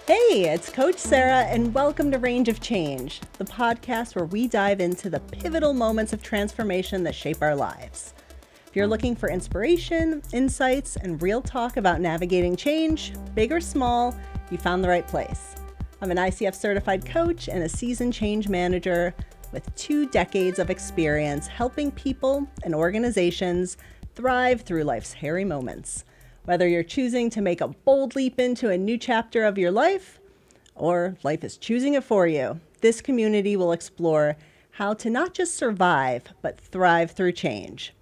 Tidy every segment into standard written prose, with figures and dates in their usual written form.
Hey, it's Coach Sarah, and welcome to Range of Change, the podcast where we dive into the pivotal moments of transformation that shape our lives. If you're looking for inspiration, insights, and real talk about navigating change, big or small, you found the right place. I'm an ICF certified coach and a seasoned change manager with 2 decades of experience helping people and organizations thrive through life's hairy moments. Whether you're choosing to make a bold leap into a new chapter of your life, or life is choosing it for you, this community will explore how to not just survive, but thrive through change.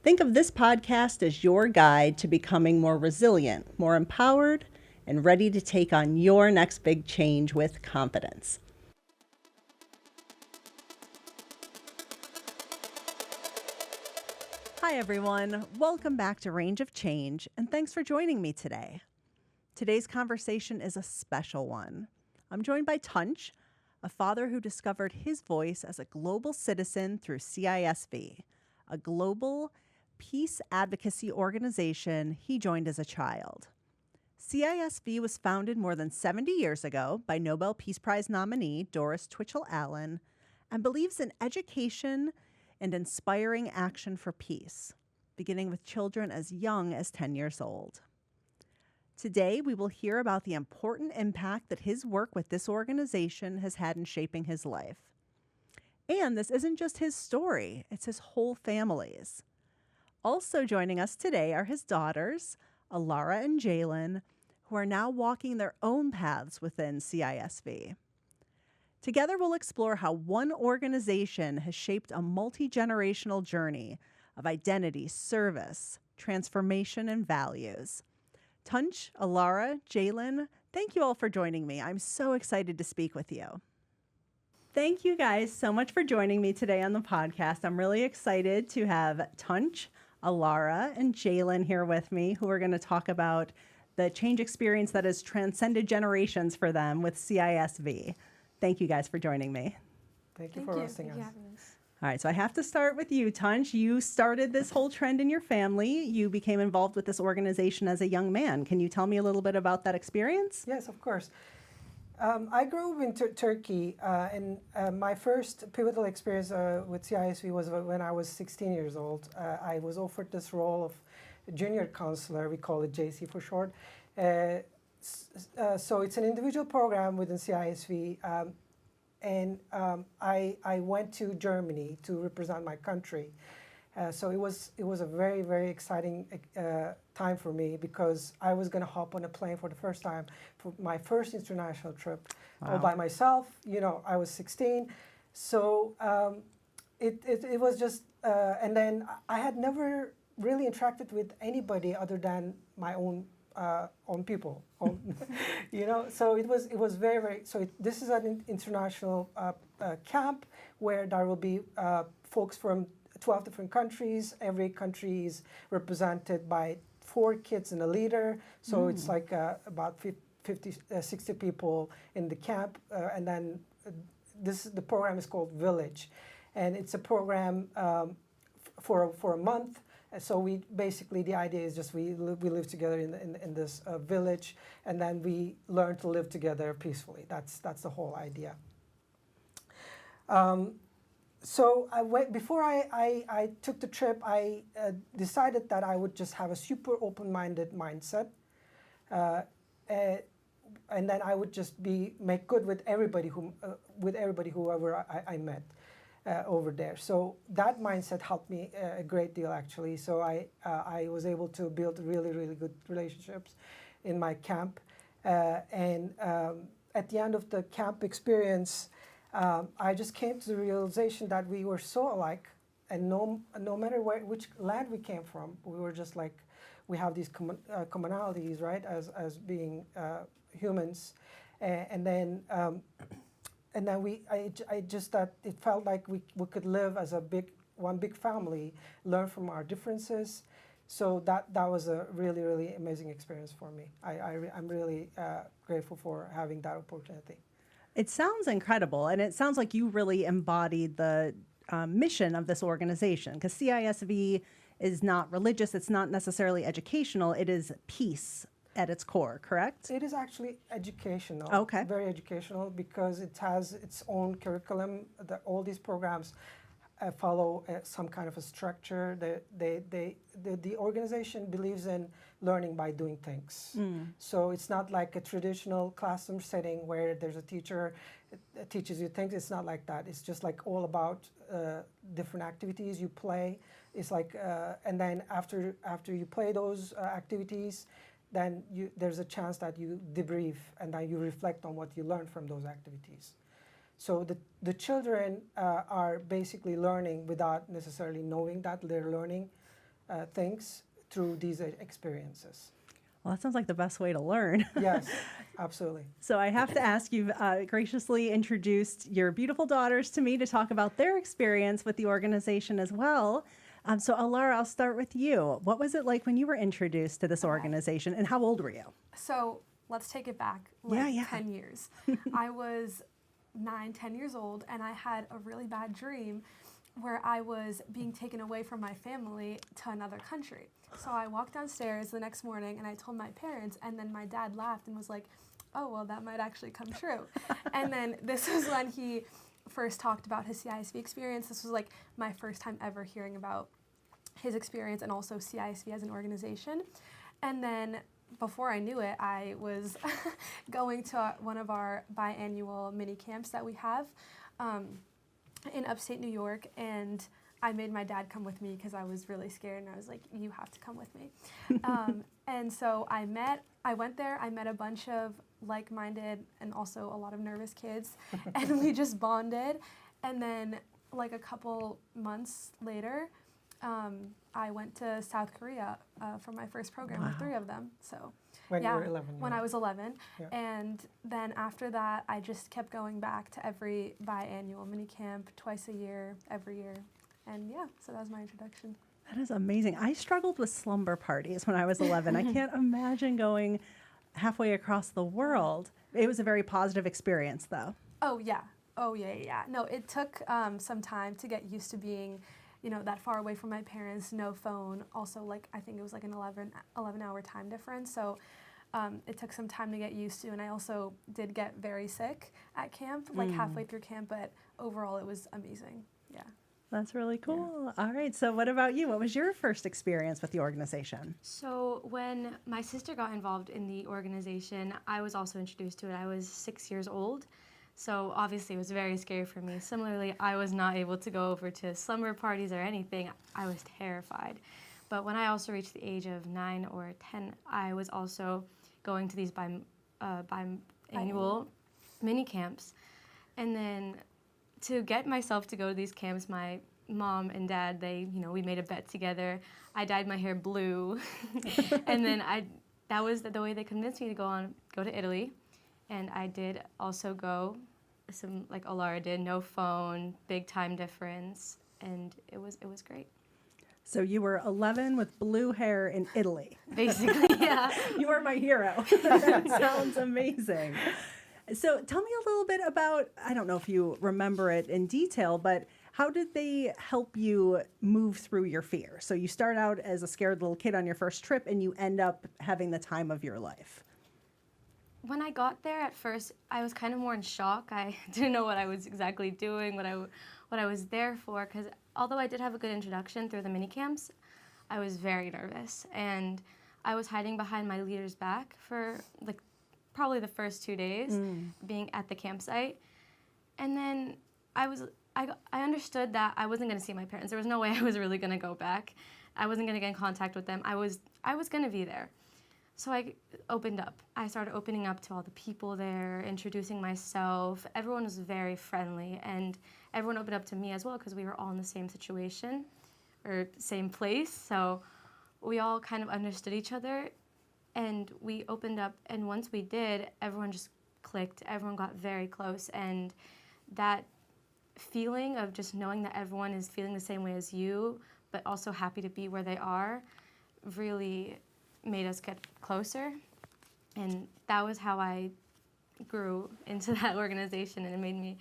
Think of this podcast as your guide to becoming more resilient, more empowered, and ready to take on your next big change with confidence. Hi everyone, welcome back to Range of Change, and thanks for joining me today. Today's conversation is a special one. I'm joined by Tunc, a father who discovered his voice as a global citizen through CISV, a global peace advocacy organization he joined as a child. CISV was founded more than 70 years ago by Nobel Peace Prize nominee Doris Twitchell Allen and believes in education and inspiring action for peace, beginning with children as young as 10 years old. Today, we will hear about the important impact that his work with this organization has had in shaping his life. And this isn't just his story, it's his whole family's. Also joining us today are his daughters, Alara and Jalen, who are now walking their own paths within CISV. Together, we'll explore how one organization has shaped a multi-generational journey of identity, service, transformation, and values. Tunc, Alara, Jalen, thank you all for joining me. I'm so excited to speak with you. Thank you guys so much for joining me today on the podcast. I'm really excited to have Tunc, Alara, and Jalen here with me, who are going to talk about the change experience that has transcended generations for them with CISV. Thank you guys for joining me. Thank you for hosting us. All right, so I have to start with you, Tunc. You started this whole trend in your family. You became involved with this organization as a young man. Can you tell me a little bit about that experience? Yes, of course. I grew up in Turkey, and my first pivotal experience with CISV was when I was 16 years old. I was offered this role of junior counselor. We call it JC for short. So it's an individual program within CISV, and I went to Germany to represent my country. So it was a very, very exciting time for me because I was going to hop on a plane for the first time for my first international trip, all by myself. You know, I was 16, so it was just, and then I had never really interacted with anybody other than my own people, you know. So it was very, very. So this is an international camp where there will be folks from 12 different countries. Every country is represented by 4 kids and a leader. So it's like about 50, 60 people in the camp, and then the program is called Village, and it's a program for a month. So we basically, the idea is just we live together in this village, and then we learn to live together peacefully. That's the whole idea. So before I took the trip, I decided that I would just have a super open-minded mindset, and then I would just make good with everybody whoever I met. Over there. So that mindset helped me a great deal, actually. So I was able to build really, really good relationships in my camp. And at the end of the camp experience, I just came to the realization that we were so alike, and no matter which land we came from, we were just like, we have these commonalities, right, as being humans. And then I just thought it felt like we could live as one big family, learn from our differences. So that was a really, really amazing experience for me. I'm really grateful for having that opportunity. It sounds incredible, and it sounds like you really embodied the mission of this organization, because CISV is not religious, it's not necessarily educational, it is peace at its core, correct? It is actually educational. Okay. Very educational because it has its own curriculum. All these programs follow some kind of a structure. The organization believes in learning by doing things. So it's not like a traditional classroom setting where there's a teacher that teaches you things. It's not like that. It's just like all about different activities you play. It's like, and then after you play those activities, then there's a chance that you debrief and then you reflect on what you learned from those activities. So the children are basically learning without necessarily knowing that they're learning things through these experiences. Well, that sounds like the best way to learn. Yes, absolutely. So I have to ask, you've graciously introduced your beautiful daughters to me to talk about their experience with the organization as well. So Alara, I'll start with you. What was it like when you were introduced to this organization, and how old were you? So let's take it back 10 years. I was 10 years old, and I had a really bad dream where I was being taken away from my family to another country. So I walked downstairs the next morning and I told my parents, and then my dad laughed and was like, oh, well, that might actually come true. And then this was when he first talked about his CISV experience. This was like my first time ever hearing about his experience and also CISV as an organization. And then before I knew it, I was going to one of our biannual mini camps that we have in upstate New York, and I made my dad come with me because I was really scared, and I was like, you have to come with me. And so I went there, I met a bunch of like-minded and also a lot of nervous kids, and we just bonded. And then like a couple months later, I went to South Korea for my first program with 3 of them. So When you were 11. when I was 11. Yeah. And then after that, I just kept going back to every biannual mini camp, twice a year, every year. And yeah, so that was my introduction. That is amazing. I struggled with slumber parties when I was 11. I can't imagine going halfway across the world. It was a very positive experience, though. Oh, yeah. No, it took some time to get used to being, that far away from my parents, no phone. Also, I think it was like an 11-hour time difference. So it took some time to get used to. And I also did get very sick at camp, halfway through camp. But overall, it was amazing. Yeah. That's really cool. Yeah. All right. So what about you? What was your first experience with the organization? So when my sister got involved in the organization, I was also introduced to it. I was 6 years old. So obviously it was very scary for me. Similarly, I was not able to go over to slumber parties or anything. I was terrified. But when I also reached the age of 9 or 10, I was also going to these biannual mini camps. And then to get myself to go to these camps, my mom and dad, we made a bet together. I dyed my hair blue. And then that was the way they convinced me to go to Italy. And I did also go, like Alara did, no phone, big time difference, and it was great. So you were 11 with blue hair in Italy. Basically, yeah. You are my hero. That sounds amazing. So tell me a little bit about, I don't know if you remember it in detail, but how did they help you move through your fear? So you start out as a scared little kid on your first trip, and you end up having the time of your life. When I got there at first, I was kind of more in shock. I didn't know what I was exactly doing, what I was there for, because although I did have a good introduction through the mini camps, I was very nervous. And I was hiding behind my leader's back for probably the first 2 days being at the campsite. And then I understood that I wasn't going to see my parents. There was no way I was really going to go back. I wasn't going to get in contact with them. I was going to be there. So I opened up. I started opening up to all the people there, introducing myself. Everyone was very friendly, and everyone opened up to me as well because we were all in the same situation or same place. So we all kind of understood each other, and we opened up. And once we did, everyone just clicked. Everyone got very close, and that feeling of just knowing that everyone is feeling the same way as you, but also happy to be where they are, really made us get closer. And that was how I grew into that organization, and it made me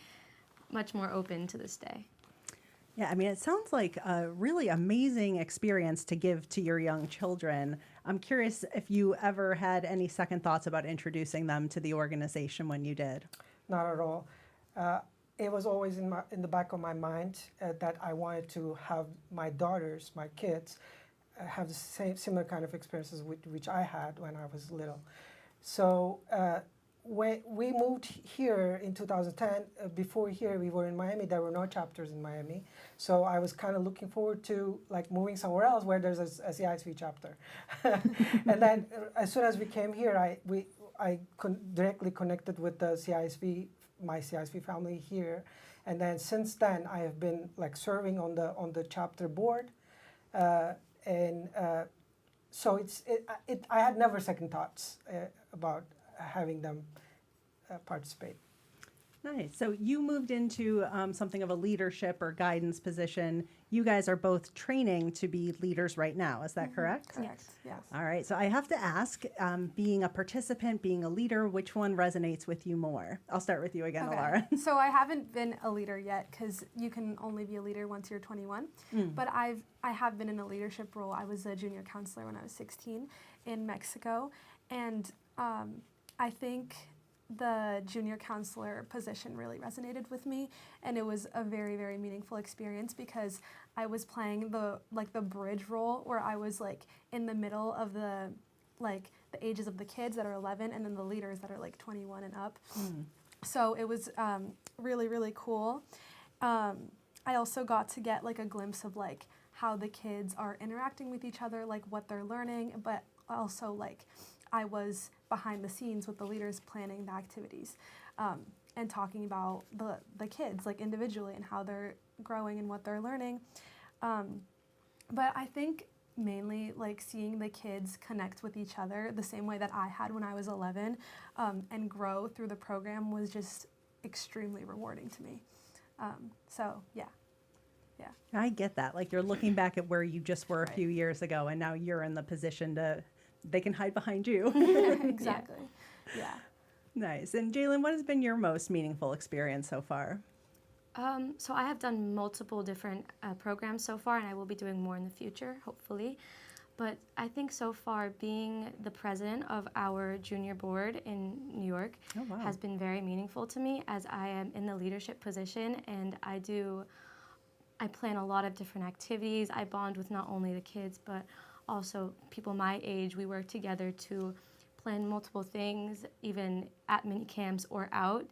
much more open to this day. Yeah, I mean, it sounds like a really amazing experience to give to your young children. I'm curious if you ever had any second thoughts about introducing them to the organization when you did. Not at all. Uh, it was always in the back of my mind that I wanted to have my daughters, my kids, have the similar kind of experiences which I had when I was little. So when we moved here in 2010, before here we were in Miami. There were no chapters in Miami, so I was kind of looking forward to like moving somewhere else where there's a CISV chapter. And then as soon as we came here, I directly connected with the CISV, my CISV family here, and then since then I have been like serving on the chapter board, so I had never second thoughts about having them participate. Nice. So you moved into something of a leadership or guidance position. You guys are both training to be leaders right now. Is that correct? Correct. Yes. All right. So I have to ask, being a participant, being a leader, which one resonates with you more? I'll start with you again, Okay. Alara. So I haven't been a leader yet because you can only be a leader once you're 21. But I have been in a leadership role. I was a junior counselor when I was 16 in Mexico, and I think the junior counselor position really resonated with me, and it was a very, very meaningful experience because I was playing the bridge role where I was like in the middle of the ages of the kids that are 11 and then the leaders that are like 21 and up. So it was really, really cool. I also got to get like a glimpse of like how the kids are interacting with each other, like what they're learning, but also like I was behind the scenes with the leaders planning the activities and talking about the kids like individually and how they're growing and what they're learning. But I think mainly like seeing the kids connect with each other the same way that I had when I was 11 and grow through the program was just extremely rewarding to me. So yeah. I get that. Like you're looking back at where you just were a few years ago and now you're in the position they can hide behind you. Exactly. Yeah. Nice. And Jalen, what has been your most meaningful experience so far? So I have done multiple different programs so far, and I will be doing more in the future, hopefully. But I think so far being the president of our junior board in New York has been very meaningful to me, as I am in the leadership position and I plan a lot of different activities. I bond with not only the kids, but also people my age. We work together to plan multiple things, even at mini camps or out.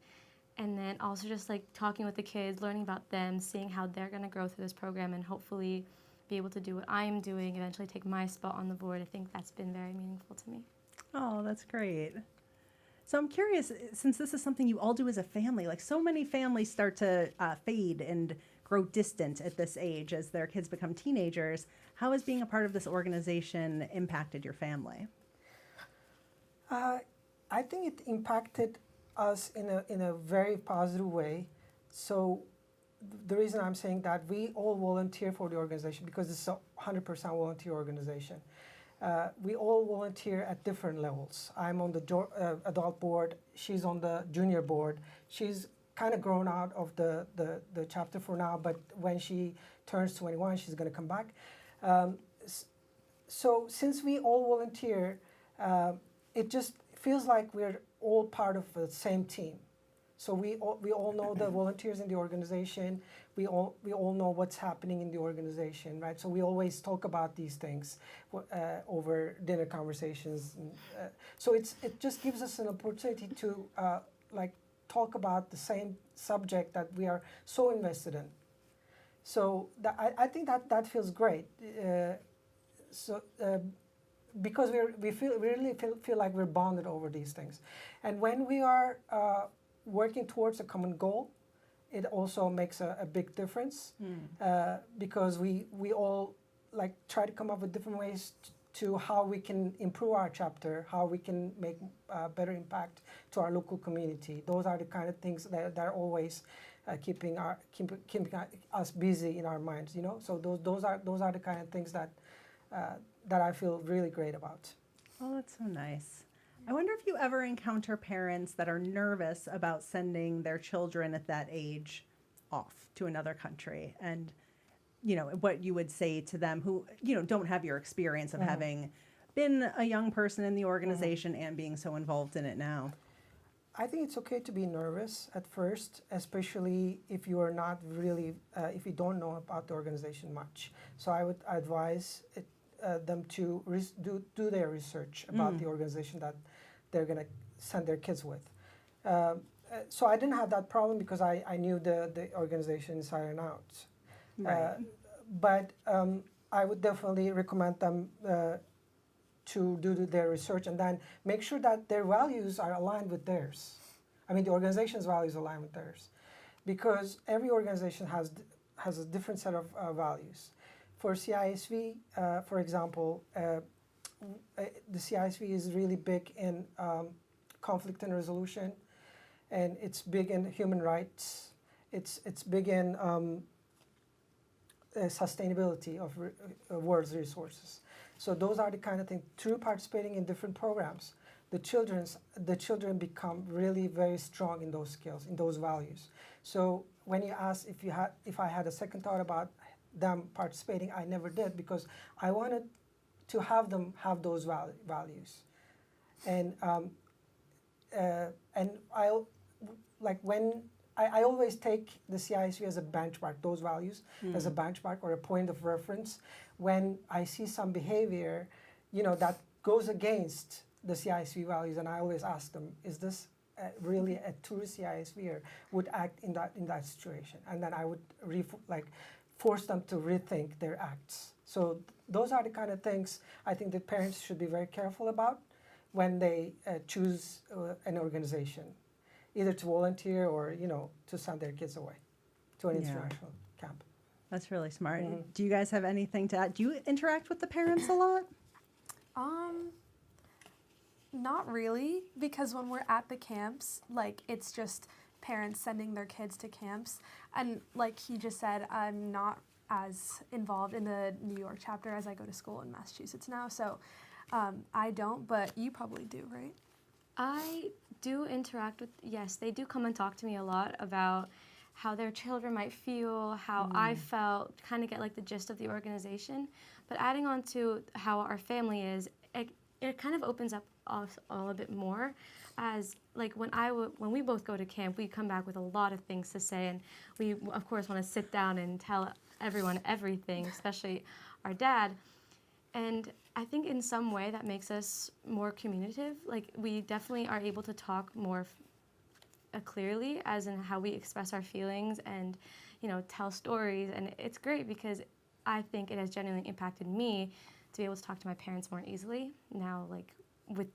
And then also just like talking with the kids, learning about them, seeing how they're going to grow through this program and hopefully be able to do what I'm doing, eventually take my spot on the board. I think that's been very meaningful to me. Oh, that's great. So I'm curious, since this is something you all do as a family, like so many families start to fade and grow distant at this age as their kids become teenagers. How has being a part of this organization impacted your family? I think it impacted us in a very positive way. So the reason I'm saying that, we all volunteer for the organization because it's a 100% volunteer organization. We all volunteer at different levels. I'm on the adult board. She's on the junior board. She's kind of grown out of the chapter for now, but when she turns 21, she's going to come back. So since we all volunteer, it just feels like we're all part of the same team. So we all know the volunteers in the organization. We all know what's happening in the organization, right? So we always talk about these things over dinner conversations. So it just gives us an opportunity to talk about the same subject that we are so invested in. So I think that feels great. Because we really feel like we're bonded over these things, and when we are working towards a common goal, it also makes a big difference because we all like try to come up with different ways to how we can improve our chapter, how we can make better impact to our local community. Those are the kind of things that are always keeping us busy in our minds, you know. So those are the kind of things that I feel really great about. Oh, that's so nice. I wonder if you ever encounter parents that are nervous about sending their children at that age off to another country. And what you would say to them who, don't have your experience of having been a young person in the organization and being so involved in it now? I think it's okay to be nervous at first, especially if you are not really, if you don't know about the organization much. So I would advise them to do their research about the organization that they're going to send their kids with. So I didn't have that problem because I knew the organization inside and out. Right. But I would definitely recommend them to do their research and then make sure that their values are aligned with theirs. I mean, the organization's values align with theirs, because every organization has a different set of values. For CISV, for example, the CISV is really big in conflict and resolution, and it's big in human rights. It's big in sustainability of world's resources. So those are the kind of things. Through participating in different programs, the children become really very strong in those skills, in those values. So when you ask if I had a second thought about them participating, I never did, because I wanted to have them have those values. And I always take the CISV as a benchmark, those values as a benchmark or a point of reference. When I see some behavior, that goes against the CISV values, and I always ask them, is this really a true CISV or would act in that situation? And then I would force them to rethink their acts. So those are the kind of things I think that parents should be very careful about when they choose an organization, either to volunteer or to send their kids away to an international camp. That's really smart. Do you guys have anything to add? Do you interact with the parents a lot? Not really, because when we're at the camps, it's just parents sending their kids to camps. And like he just said, I'm not as involved in the New York chapter as I go to school in Massachusetts now. So I don't, but you probably do, right? I do interact with, yes, they do come and talk to me a lot about how their children might feel, how I felt, kind of get the gist of the organization. But adding on to how our family is, it kind of opens up us all a bit more, as when we both go to camp, we come back with a lot of things to say, and we of course want to sit down and tell everyone everything, especially our dad. And I think in some way that makes us more communicative. We definitely are able to talk more clearly, as in how we express our feelings and, tell stories. And it's great because I think it has genuinely impacted me to be able to talk to my parents more easily now, with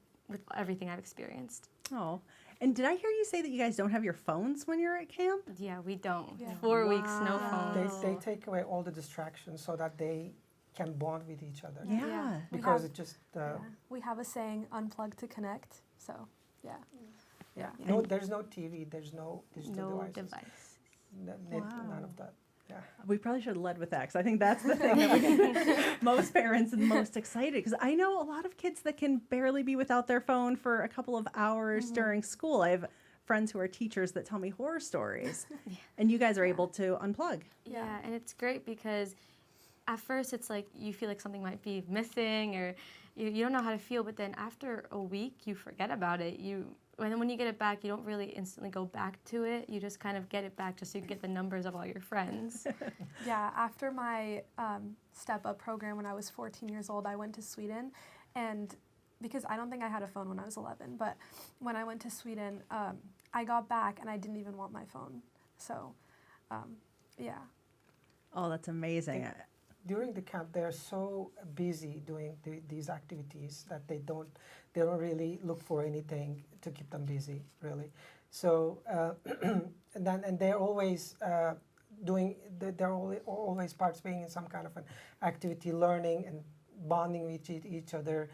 everything I've experienced. Oh, and did I hear you say that you guys don't have your phones when you're at camp? Yeah, we don't. Yeah. 4 weeks, no phones. They take away all the distractions so that they can bond with each other. Yeah. Because it just... we have a saying, unplug to connect, so yeah. Yeah. No, there's no TV, there's no digital device. None of that. Yeah. We probably should have led with that, because I think that's the thing that we get most parents and most excited, because I know a lot of kids that can barely be without their phone for a couple of hours during school. I have friends who are teachers that tell me horror stories, and you guys are able to unplug. Yeah, and it's great because at first it's you feel like something might be missing, or you don't know how to feel, but then after a week you forget about it. And then when you get it back, you don't really instantly go back to it. You just kind of get it back just so you can get the numbers of all your friends. Yeah, after my step-up program when I was 14 years old, I went to Sweden. And because I don't think I had a phone when I was 11, but when I went to Sweden, I got back and I didn't even want my phone. So, yeah. Oh, that's amazing. During the camp, they're so busy doing these activities that they don't really look for anything to keep them busy, really. So and they're always they're always participating in some kind of an activity, learning and bonding with each other,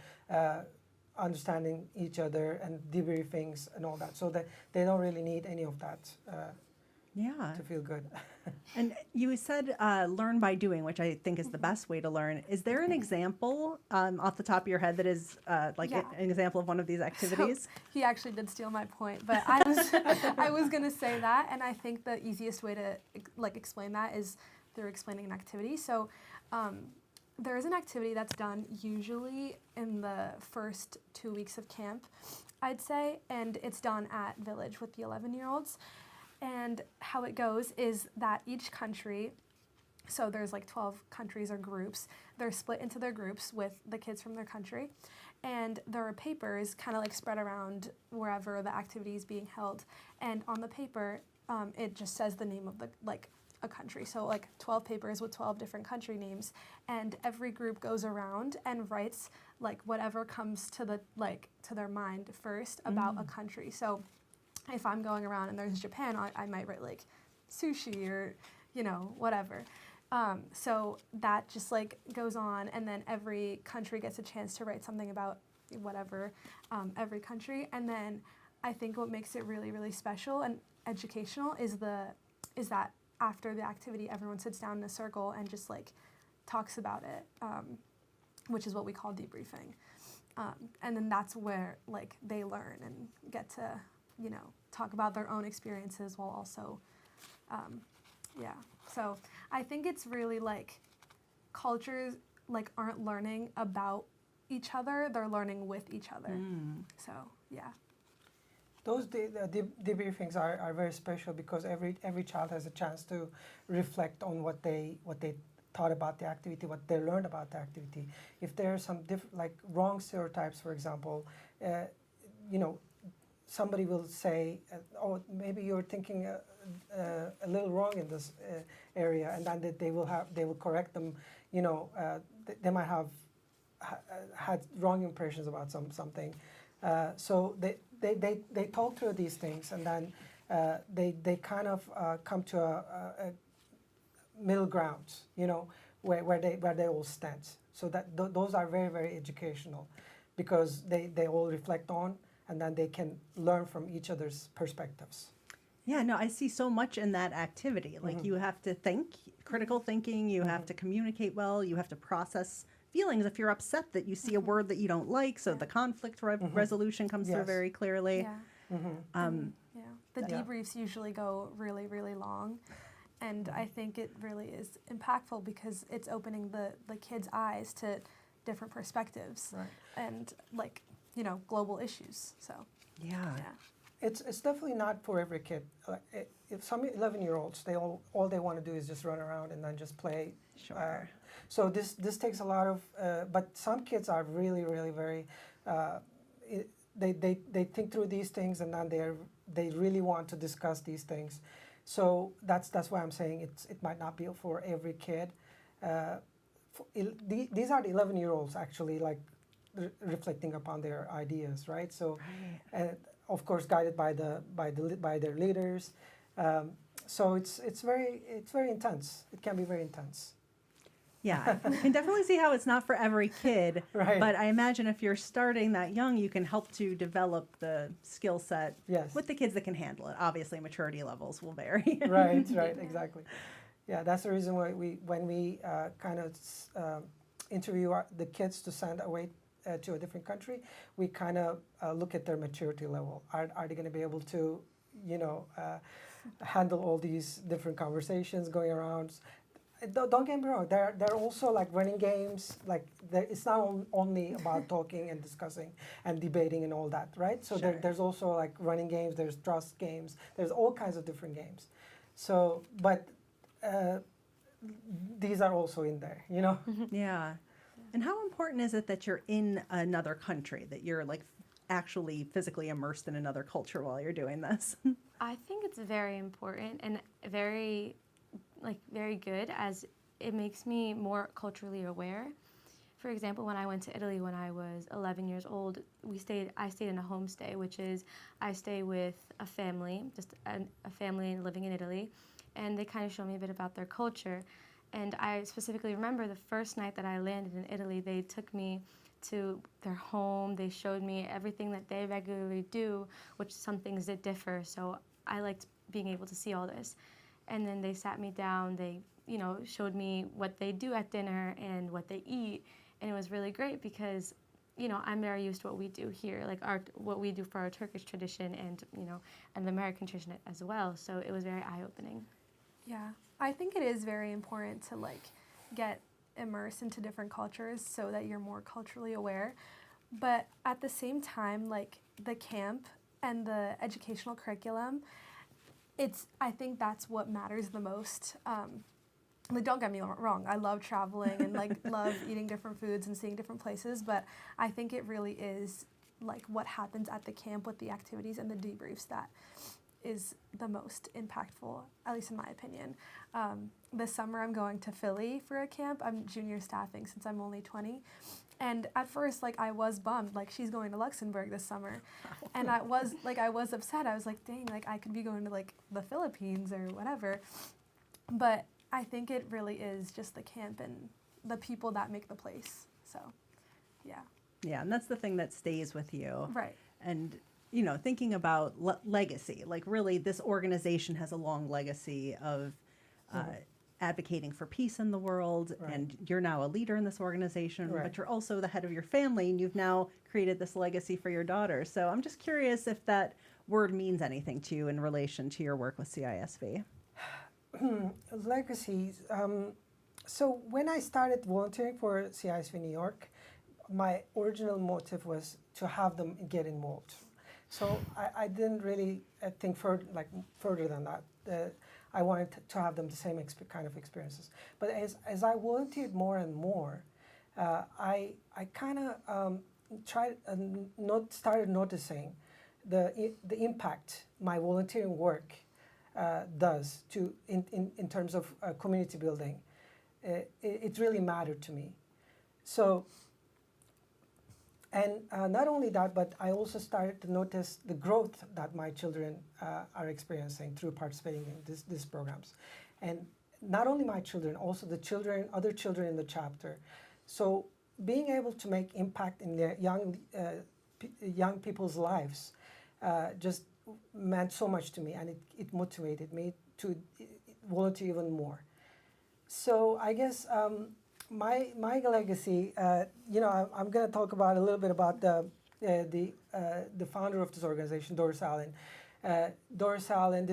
understanding each other, and debriefings and all that. So that they don't really need any of that. To feel good. And you said learn by doing, which I think is the best way to learn. Is there an example off the top of your head that is an example of one of these activities? So he actually did steal my point, but I was going to say that, and I think the easiest way to explain that is through explaining an activity. So there is an activity that's done usually in the first 2 weeks of camp, I'd say, and it's done at Village with the 11-year-olds. And how it goes is that each country, so there's like 12 countries or groups, they're split into their groups with the kids from their country, and there are papers kind of like spread around wherever the activity is being held, and on the paper it just says the name of the a country. So like 12 papers with 12 different country names, and every group goes around and writes like whatever comes to to their mind first about a country. So if I'm going around and there's Japan, I might write like sushi or whatever. So that just like goes on, and then every country gets a chance to write something about whatever every country. And then I think what makes it really, really special and educational is that after the activity, everyone sits down in a circle and just like talks about it, which is what we call debriefing. And then that's where like they learn and get to talk about their own experiences while also, So I think it's really like cultures like aren't learning about each other, they're learning with each other. So yeah. Those debriefings are very special because every child has a chance to reflect on what they thought about the activity, what they learned about the activity. If there are some like wrong stereotypes, for example, somebody will say, "Oh, maybe you're thinking a little wrong in this area," and then they will correct them. They might have had wrong impressions about something. So they talk through these things, and then they kind of come to a middle ground, where they all stand. So that those are very, very educational, because they all reflect on, and then they can learn from each other's perspectives. Yeah, no, I see so much in that activity. Like you have to think, critical thinking, you have to communicate well, you have to process feelings if you're upset that you see a word that you don't like, so the conflict resolution comes through very clearly. Yeah. The debriefs usually go really, really long, and I think it really is impactful because it's opening the kids' eyes to different perspectives and global issues. So yeah. It's definitely not for every kid. If some 11-year-olds, all they want to do is just run around and then just play. Sure. So this takes a lot of, but some kids are really, really very, they think through these things, and then they really want to discuss these things. So that's why I'm saying it might not be for every kid. These are the 11-year-olds actually like reflecting upon their ideas, right? So, of course, guided by their leaders. So it's very intense. It can be very intense. Yeah, I can definitely see how it's not for every kid. Right. But I imagine if you're starting that young, you can help to develop the skill set with the kids that can handle it. Obviously, maturity levels will vary. Right, exactly. Yeah, that's the reason why when we kind of interview the kids to send away to a different country, we kind of look at their maturity level. Are they going to be able to, handle all these different conversations going around? Don't get me wrong. They're also like running games. Like it's not only about talking and discussing and debating and all that, right? So there's also like running games. There's trust games. There's all kinds of different games. So, but these are also in there, Yeah. And how important is it that you're in another country, that you're like actually physically immersed in another culture while you're doing this? I think it's very important and very good, as it makes me more culturally aware. For example, when I went to Italy when I was 11 years old, I stayed in a homestay, which is I stay with a family, just a family living in Italy, and they kind of show me a bit about their culture. And I specifically remember the first night that I landed in Italy, they took me to their home. They showed me everything that they regularly do, which some things did differ. So I liked being able to see all this. And then they sat me down. They, showed me what they do at dinner and what they eat. And it was really great because, I'm very used to what we do here, like what we do for our Turkish tradition and, and the American tradition as well. So it was very eye-opening. Yeah, I think it is very important to like get immersed into different cultures so that you're more culturally aware. But at the same time, like the camp and the educational curriculum, I think that's what matters the most. Like, don't get me wrong, I love traveling and like love eating different foods and seeing different places, but I think it really is like what happens at the camp with the activities and the debriefs that is the most impactful, at least in my opinion. This summer I'm going to Philly for a camp. I'm junior staffing since I'm only 20. And at first, like, I was bummed, like, she's going to Luxembourg this summer. And I was upset. I was like, dang, like, I could be going to, like, the Philippines or whatever. But I think it really is just the camp and the people that make the place. So, yeah. Yeah, and that's the thing that stays with you. Right. And, you know, thinking about legacy, like, really, this organization has a long legacy of advocating for peace in the world, and you're now a leader in this organization, but you're also the head of your family, and you've now created this legacy for your daughter. So I'm just curious if that word means anything to you in relation to your work with CISV. Legacies. So when I started volunteering for CISV New York, my original motive was to have them get involved. So I didn't really think further than that. I wanted to have them the same kind of experiences. But as I volunteered more and more, I kind of started noticing the impact my volunteering work does in terms of community building. It really mattered to me. So. And not only that, but I also started to notice the growth that my children are experiencing through participating in these programs. And not only my children, also the other children in the chapter. So being able to make impact in their young people's lives just meant so much to me, and it motivated me to volunteer even more. So I guess my legacy, I'm going to talk about a little bit about the founder of this organization, Doris Allen. Doris Allen,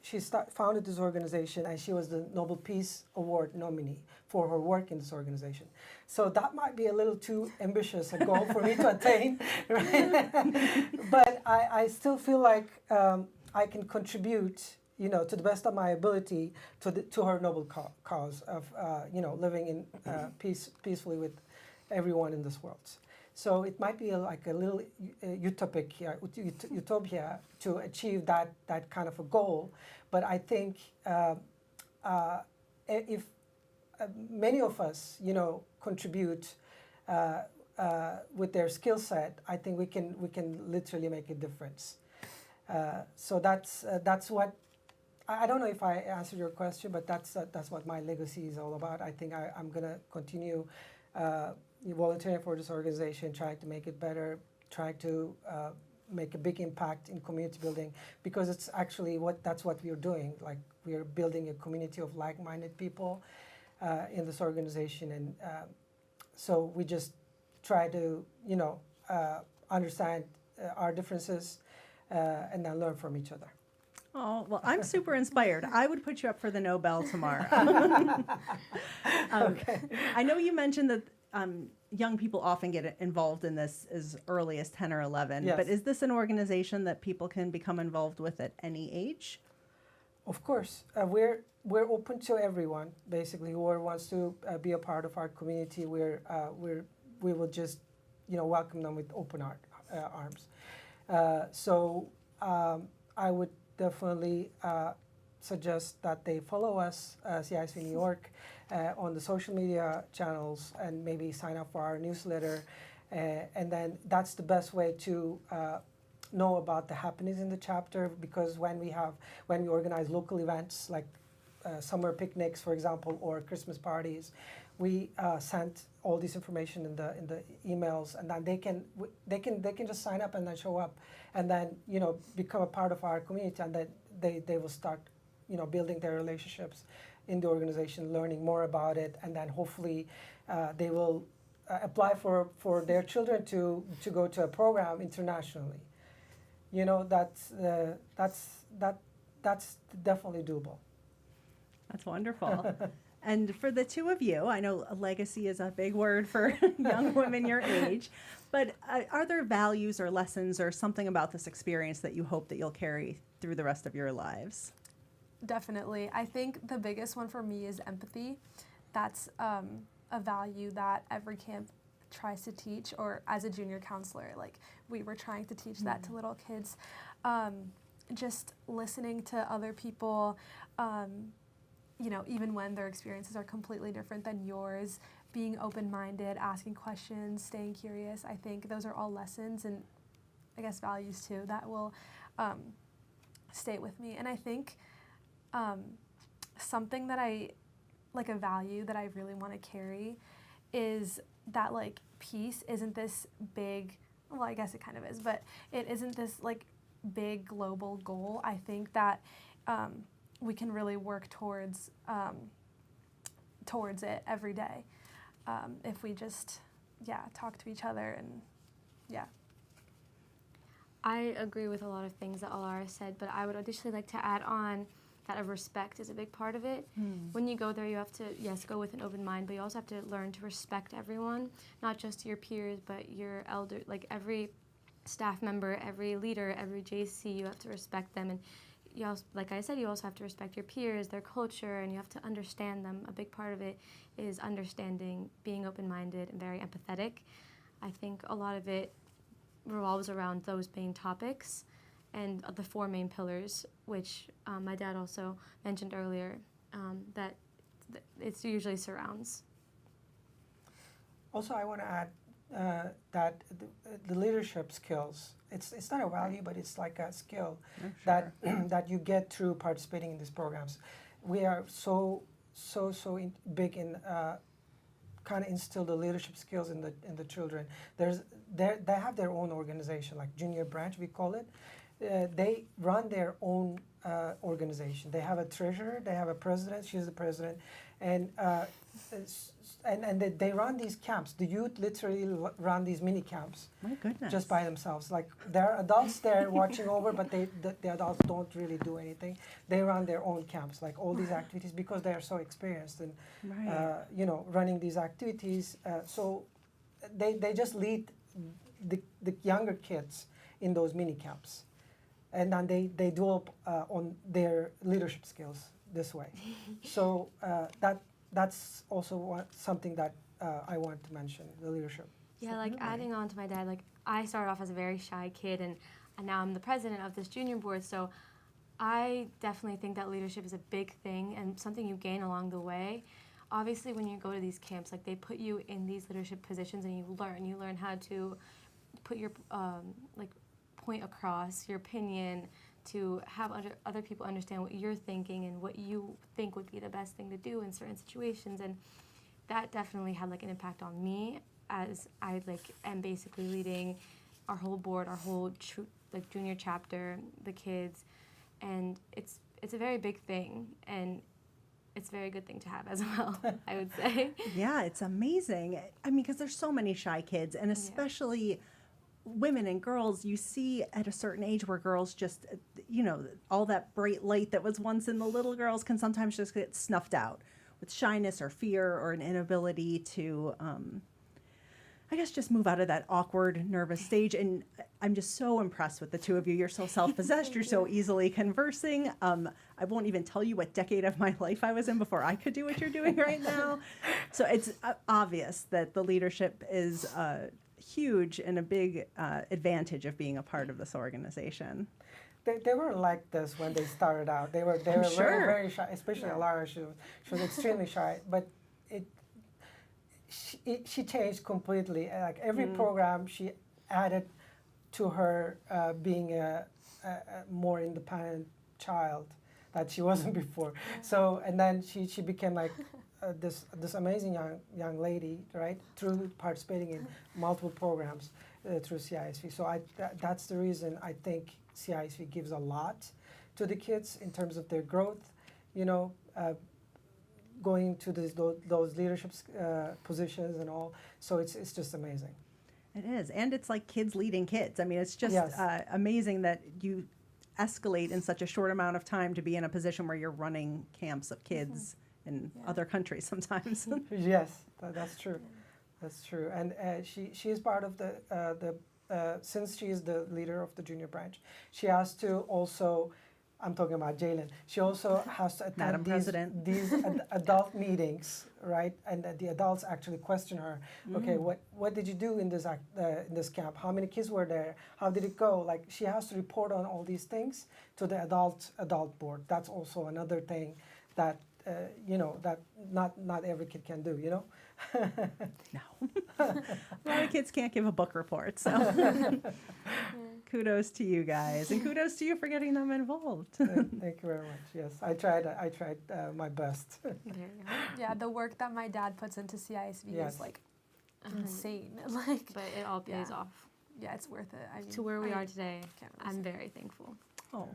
she founded this organization, and she was the Nobel Peace Award nominee for her work in this organization. So that might be a little too ambitious a goal for me to attain, right? But I still feel like I can contribute, to the best of my ability to her noble cause of, living in peacefully with everyone in this world. So it might be like a little utopia to achieve that kind of a goal. But I think if many of us, contribute with their skill set, I think we can literally make a difference. So that's what. I don't know if I answered your question, but that's what my legacy is all about. I think I'm going to continue volunteering for this organization, trying to make it better, trying to make a big impact in community building, because it's actually that's what we're doing. Like, we're building a community of like-minded people in this organization, and so we just try to understand our differences and then learn from each other. Oh, well, I'm super inspired. I would put you up for the Nobel tomorrow. Okay. I know you mentioned that young people often get involved in this as early as 10 or 11, yes. But is this an organization that people can become involved with at any age? Of course. We're open to everyone, basically, whoever wants to be a part of our community. We will just, welcome them with open arms. So I would definitely suggest that they follow us, CISV New York, on the social media channels, and maybe sign up for our newsletter. And then that's the best way to know about the happenings in the chapter, because when we organize local events like summer picnics, for example, or Christmas parties, we send all this information in the emails, and then they can just sign up and then show up, and then become a part of our community, and then they will start building their relationships in the organization, learning more about it, and then hopefully they will apply for their children to go to a program internationally. That's definitely doable. That's wonderful. And for the two of you, I know a legacy is a big word for young women your age, but are there values or lessons or something about this experience that you hope that you'll carry through the rest of your lives? Definitely. I think the biggest one for me is empathy. That's a value that every camp tries to teach, or as a junior counselor, like we were trying to teach that to little kids. Just listening to other people, even when their experiences are completely different than yours, being open-minded, asking questions, staying curious. I think those are all lessons and I guess values too that will stay with me. And I think something that a value that I really want to carry is that like peace isn't this big, well, I guess it kind of is, but it isn't this like big global goal. I think that we can really work towards it every day if we just talk to each other and I agree with a lot of things that Alara said, but I would additionally like to add on that respect is a big part of it. When you go there, you have to, yes, go with an open mind, but you also have to learn to respect everyone, not just your peers, but your elder, like every staff member, every leader, every JC, you have to respect them. And you also, like I said, you also have to respect your peers, their culture, and you have to understand them. A big part of it is understanding, being open-minded, and very empathetic. I think a lot of it revolves around those main topics and the four main pillars, which my dad also mentioned earlier, that it usually surrounds. Also, I want to add that the leadership skills, it's not a value, but it's like a skill that that you get through participating in these programs. We are so big in kind of instill the leadership skills in the children. They have their own organization, like junior branch we call it. They run their own organization. They have a treasurer, they have a president, she's the president, and they run these camps. The youth literally run these mini camps. My goodness. Just by themselves. Like there are adults there watching over, but the adults don't really do anything. They run their own camps, like all these activities, because they are so experienced in, running these activities. So they just lead the younger kids in those mini camps. And then they develop on their leadership skills this way. So that's also something that I want to mention, the leadership. Yeah, like adding on to my dad, like I started off as a very shy kid and now I'm the president of this junior board, so I definitely think that leadership is a big thing and something you gain along the way. Obviously, when you go to these camps, like they put you in these leadership positions and you learn how to put your point across, your opinion, to have other people understand what you're thinking and what you think would be the best thing to do in certain situations. And that definitely had like an impact on me as I am basically leading our whole board, our whole junior chapter, the kids, and it's a very big thing, and it's a very good thing to have as well, I would say. Yeah, it's amazing. I mean, because there's so many shy kids, and especially women and girls, you see at a certain age where girls just, all that bright light that was once in the little girls can sometimes just get snuffed out with shyness or fear or an inability to, I guess, just move out of that awkward, nervous stage. And I'm just so impressed with the two of you. You're so self-possessed. You're so easily conversing. I won't even tell you what decade of my life I was in before I could do what you're doing right now. So it's obvious that the leadership is huge and a big advantage of being a part of this organization. They were like this when they started out. They were very, very shy, especially Alara. She was extremely shy, but she changed completely. Like every program, she added to her being a more independent child that she wasn't before. So, and then she became like this amazing young lady, right? Through participating in multiple programs through CISV. So that's the reason I think CISV gives a lot to the kids in terms of their growth. Going to those leadership positions and all. So it's just amazing. It is, and it's like kids leading kids. I mean, it's just amazing that you escalate in such a short amount of time to be in a position where you're running camps of kids in other countries sometimes. Yes, that's true. That's true. And she is part of the since she is the leader of the junior branch, she has to also, I'm talking about Jalen, she also has to attend these adult meetings, right? And the adults actually question her, okay, what did you do in this camp? How many kids were there? How did it go? Like, she has to report on all these things to the adult board. That's also another thing that that not every kid can do, you know? No. A lot of kids can't give a book report, so kudos to you guys, and kudos to you for getting them involved. Thank you very much. Yes, I tried my best. Yeah, the work that my dad puts into CISV is like insane. Like, but it all pays off. Yeah, it's worth it. I mean, to where we are today, I'm very thankful. Oh,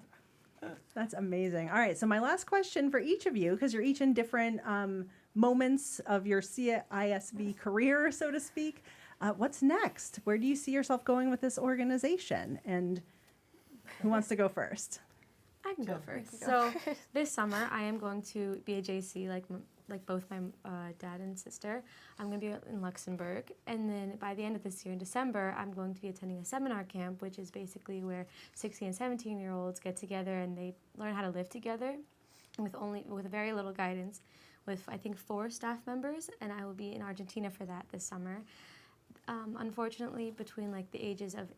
that's amazing. All right, so my last question for each of you, because you're each in different moments of your CISV career, so to speak. What's next? Where do you see yourself going with this organization? And who wants to go first? I can go first. So this summer, I am going to be a JC, like both my dad and sister. I'm going to be in Luxembourg. And then by the end of this year, in December, I'm going to be attending a seminar camp, which is basically where 16 and 17-year-olds get together and they learn how to live together with very little guidance, with, I think, 4 staff members. And I will be in Argentina for that this summer. Unfortunately, between like the ages of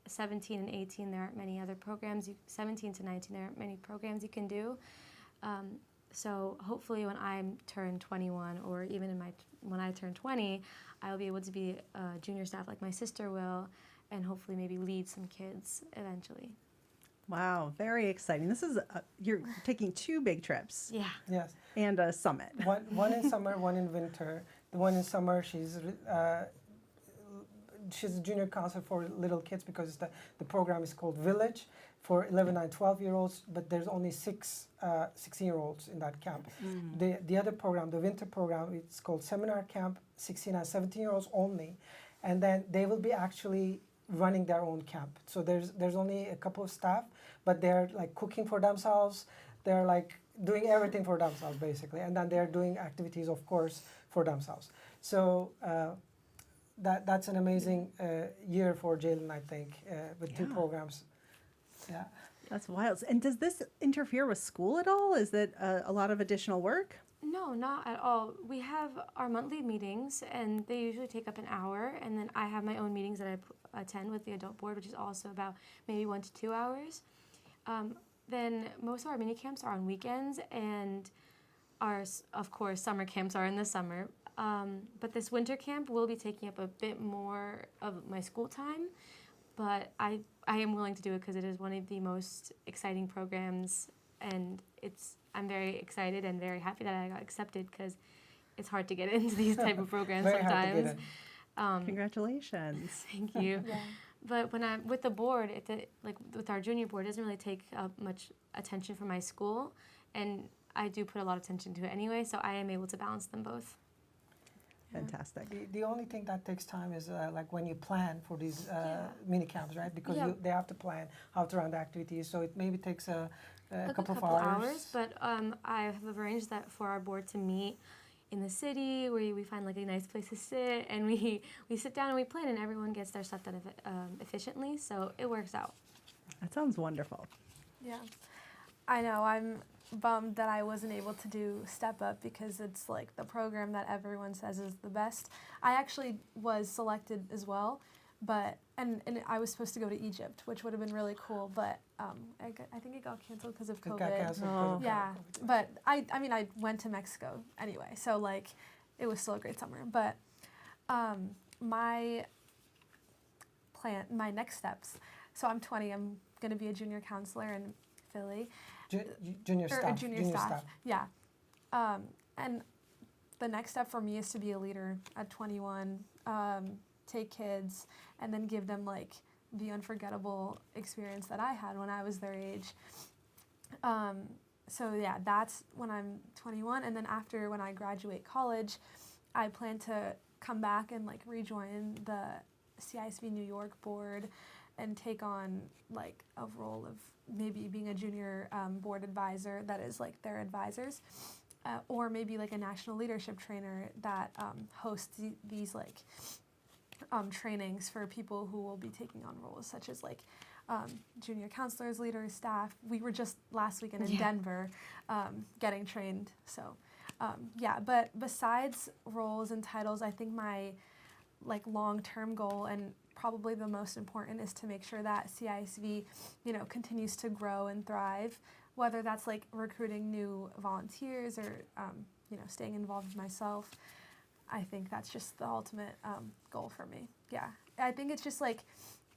17 and 18, there aren't many other programs. 17 to 19, there aren't many programs you can do. So hopefully when I turn 21, or even when I turn 20, I'll be able to be a junior staff like my sister will, and hopefully maybe lead some kids eventually. Wow, very exciting. This is you're taking 2 big trips. Yeah. Yes. And a summit. One in summer, one in winter. The one in summer, she's a junior counselor for little kids, because the program is called Village for 11 and 12-year-olds, but there's only 6 16-year-olds in that camp. The other program, the winter program, it's called Seminar Camp, 16 and 17-year-olds only, and then they will be actually running their own camp. So there's only a couple of staff, but they're like cooking for themselves, they're like doing everything for themselves basically, and then they're doing activities, of course, for themselves. So that's an amazing year for Jalen, I think, with 2 programs. Yeah. That's wild. And does this interfere with school at all? Is it a lot of additional work? No, not at all. We have our monthly meetings, and they usually take up an hour, and then I have my own meetings that I attend with the adult board, which is also about maybe 1 to 2 hours. Then most of our mini camps are on weekends, and of course, summer camps are in the summer. But this winter camp will be taking up a bit more of my school time, but I am willing to do it because it is one of the most exciting programs, and I'm very excited and very happy that I got accepted, because it's hard to get into these type of programs Very sometimes. Hard to get in. Congratulations. Thank you. Yeah. But when I'm with the board, with our junior board, it doesn't really take up much attention from my school, and I do put a lot of attention to it anyway, so I am able to balance them both. Fantastic. The only thing that takes time is like when you plan for these mini camps, right? Because they have to plan how to run the activities, so it maybe takes a couple of hours. But I have arranged that for our board to meet in the city, where we find like a nice place to sit, and we sit down and we plan, and everyone gets their stuff done efficiently, so it works out. That sounds wonderful. Yeah, I know. I'm bummed that I wasn't able to do Step Up, because it's like the program that everyone says is the best. I actually was selected as well, but and I was supposed to go to Egypt, which would have been really cool, but I think it got canceled because of COVID. It got canceled. Yeah, but I mean I went to Mexico anyway, so like it was still a great summer. But my next steps. So I'm 20. I'm gonna be a junior counselor in Philly. Junior staff. Yeah. And the next step for me is to be a leader at 21, take kids, and then give them like the unforgettable experience that I had when I was their age. So yeah, that's when I'm 21, and then after, when I graduate college, I plan to come back and like rejoin the CISV New York board and take on like a role of maybe being a junior board advisor that is like their advisors, or maybe like a national leadership trainer that hosts these like trainings for people who will be taking on roles such as like junior counselors, leaders, staff. We were just last weekend in Denver getting trained. So but besides roles and titles, I think my like long-term goal and probably the most important is to make sure that CISV, continues to grow and thrive, whether that's like recruiting new volunteers or, staying involved myself. I think that's just the ultimate goal for me. Yeah, I think it's just like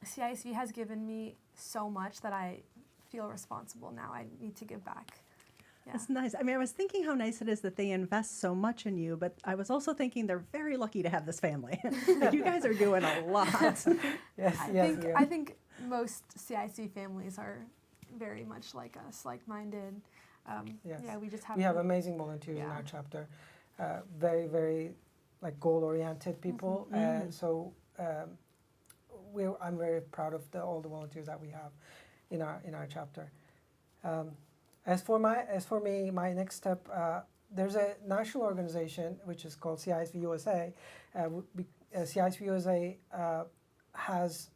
CISV has given me so much that I feel responsible now. I need to give back. Yeah. That's nice. I mean, I was thinking how nice it is that they invest so much in you, but I was also thinking they're very lucky to have this family. Like, you guys are doing a lot. I think most CISV families are very much like us, like-minded. Yeah, we have amazing volunteers in our chapter. Very, very like goal-oriented people. So I'm very proud of all the volunteers that we have in our chapter. As for me, my next step, there's a national organization which is called CISV USA. CISV USA has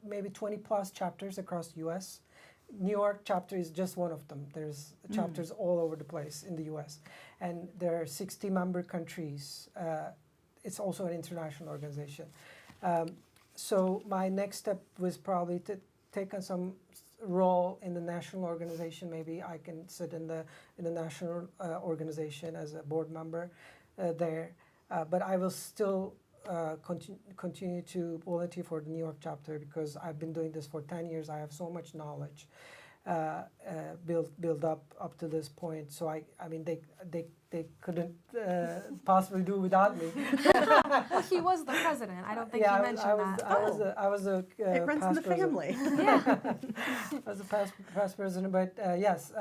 maybe 20 plus chapters across the U.S. New York chapter is just one of them. There's chapters all over the place in the U.S. And there are 60 member countries. It's also an international organization. So my next step was probably to take on some role in the national organization. Maybe I can sit in the national organization as a board member there. But I will still continue to volunteer for the New York chapter because I've been doing this for 10 years. I have so much knowledge built up to this point. So I mean they couldn't possibly do without me. Well, he was the president. I don't think you mentioned that. I was a it runs in the family. I was a past president, but yes.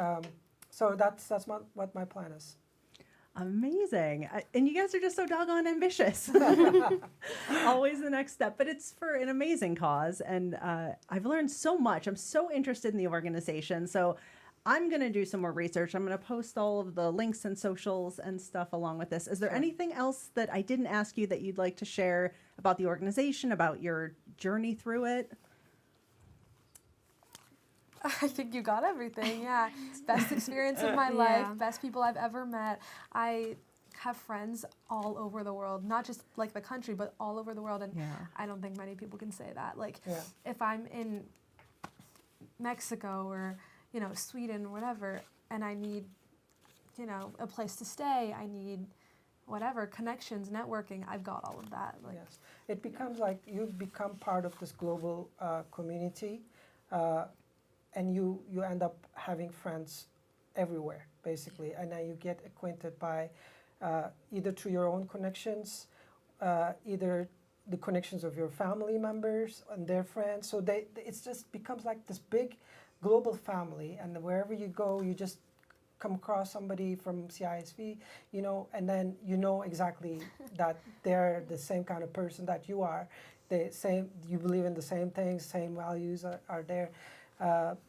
So that's what my plan is. Amazing. And you guys are just so doggone ambitious. Always the next step. But it's for an amazing cause. And I've learned so much. I'm so interested in the organization. So I'm going to do some more research. I'm going to post all of the links and socials and stuff along with this. Is there anything else that I didn't ask you that you'd like to share about the organization, about your journey through it? I think you got everything, yeah. Best experience of my life, best people I've ever met. I have friends all over the world, not just like the country, but all over the world. And I don't think many people can say that. Like if I'm in Mexico or, Sweden or whatever, and I need, a place to stay, I need whatever, connections, networking, I've got all of that. Like, yes, it becomes like you've become part of this global community. And you end up having friends everywhere, basically. And then you get acquainted by either through your own connections, either the connections of your family members and their friends. So it just becomes like this big global family. And wherever you go, you just come across somebody from CISV, and then you know exactly that they're the same kind of person that you are. You believe in the same things, same values are there.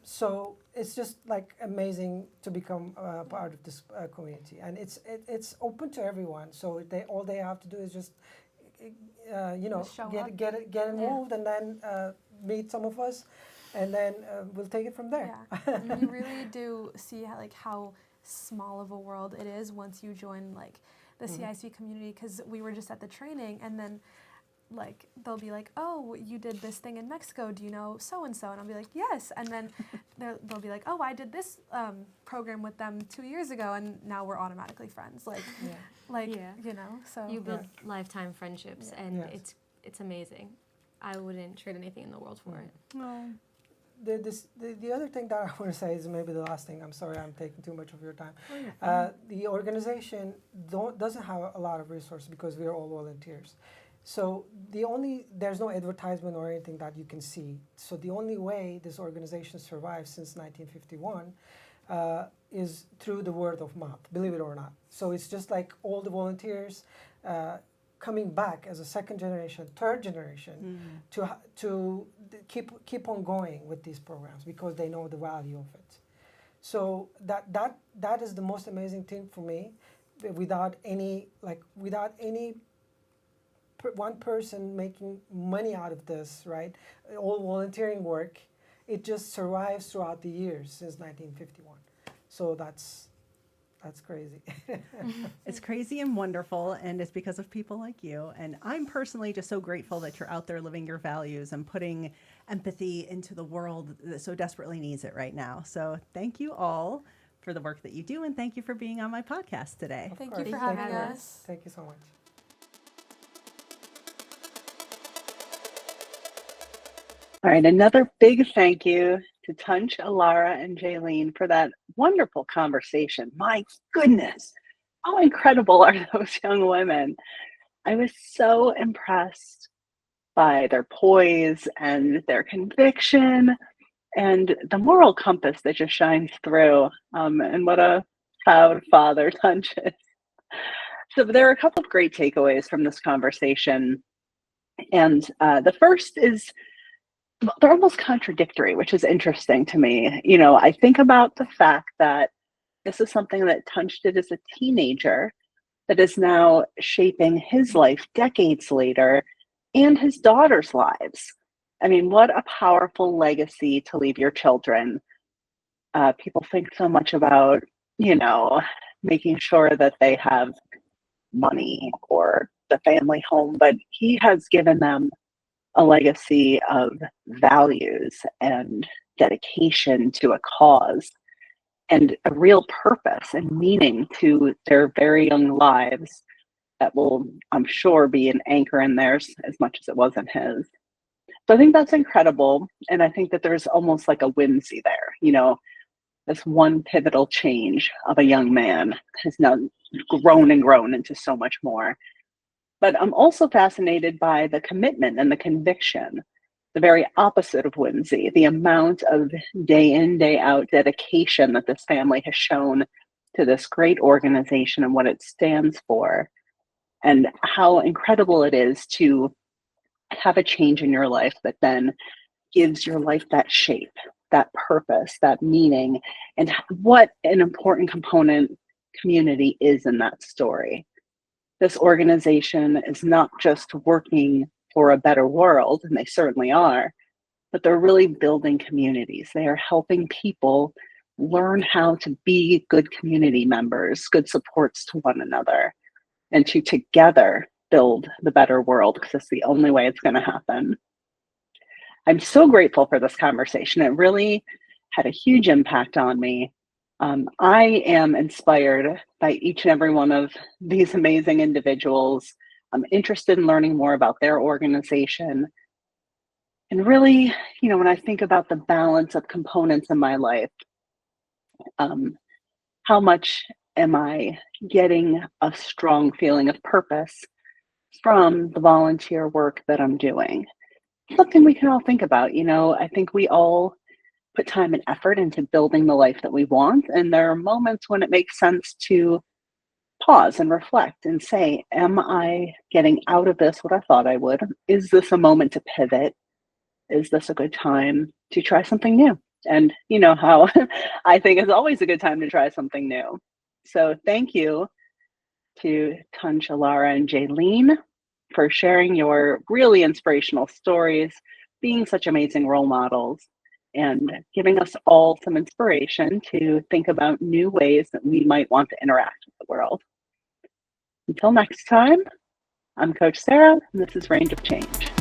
So it's just like amazing to become part of this community, and it's open to everyone. So all they have to do is just get involved, and then meet some of us, and then we'll take it from there. Yeah, you really do see how small of a world it is once you join the CISV community. Because we were just at the training, and then. They'll be like, oh, you did this thing in Mexico. Do you know so-and-so? And I'll be like, yes. And then they'll be like, oh, I did this program with them 2 years ago, and now we're automatically friends. So. You build lifetime friendships, and it's amazing. I wouldn't trade anything in the world for it. No. The other thing that I want to say is maybe the last thing. I'm sorry I'm taking too much of your time. The organization doesn't have a lot of resources because we are all volunteers. So there's no advertisement or anything that you can see. So the only way this organization survives since 1951 is through the word of mouth, believe it or not. So it's just like all the volunteers coming back as a second generation, third generation, to keep on going with these programs because they know the value of it. So that is the most amazing thing for me. Without any one person making money out of this, right? All volunteering work, it just survives throughout the years since 1951. So that's crazy. It's crazy and wonderful, and it's because of people like you. And I'm personally just so grateful that you're out there living your values and putting empathy into the world that so desperately needs it right now. So thank you all for the work that you do, and thank you for being on my podcast today. Thank you for having us. Thank you so much. All right, another big thank you to Tunc, Alara, and Jaylene for that wonderful conversation. My goodness, how incredible are those young women? I was so impressed by their poise and their conviction and the moral compass that just shines through. And what a proud father Tunc is. So there are a couple of great takeaways from this conversation. And the first is, they're almost contradictory, which is interesting to me. You know, I think about the fact that this is something that Tunc did as a teenager that is now shaping his life decades later and his daughter's lives. I mean, what a powerful legacy to leave your children. People think so much about, you know, making sure that they have money or the family home, but he has given them a legacy of values and dedication to a cause and a real purpose and meaning to their very young lives that will, I'm sure, be an anchor in theirs as much as it was in his. So I think that's incredible. And I think that there's almost like a whimsy there. You know, this one pivotal change of a young man has now grown and grown into so much more. But I'm also fascinated by the commitment and the conviction, the very opposite of whimsy, the amount of day in, day out dedication that this family has shown to this great organization and what it stands for, and how incredible it is to have a change in your life that then gives your life that shape, that purpose, that meaning, and what an important component community is in that story. This organization is not just working for a better world, and they certainly are, but they're really building communities. They are helping people learn how to be good community members, good supports to one another, and to together build the better world, because it's the only way it's going to happen. I'm so grateful for this conversation. It really had a huge impact on me. I am inspired by each and every one of these amazing individuals. I'm interested in learning more about their organization. And really, you know, when I think about the balance of components in my life, how much am I getting a strong feeling of purpose from the volunteer work that I'm doing? Something we can all think about. You know, I think we all put time and effort into building the life that we want. And there are moments when it makes sense to pause and reflect and say, am I getting out of this what I thought I would? Is this a moment to pivot? Is this a good time to try something new? And you know how I think it's always a good time to try something new. So thank you to Tunc, Alara, and Jaylene for sharing your really inspirational stories, being such amazing role models, and giving us all some inspiration to think about new ways that we might want to interact with the world. Until next time, I'm Coach Sarah, and this is Range of Change.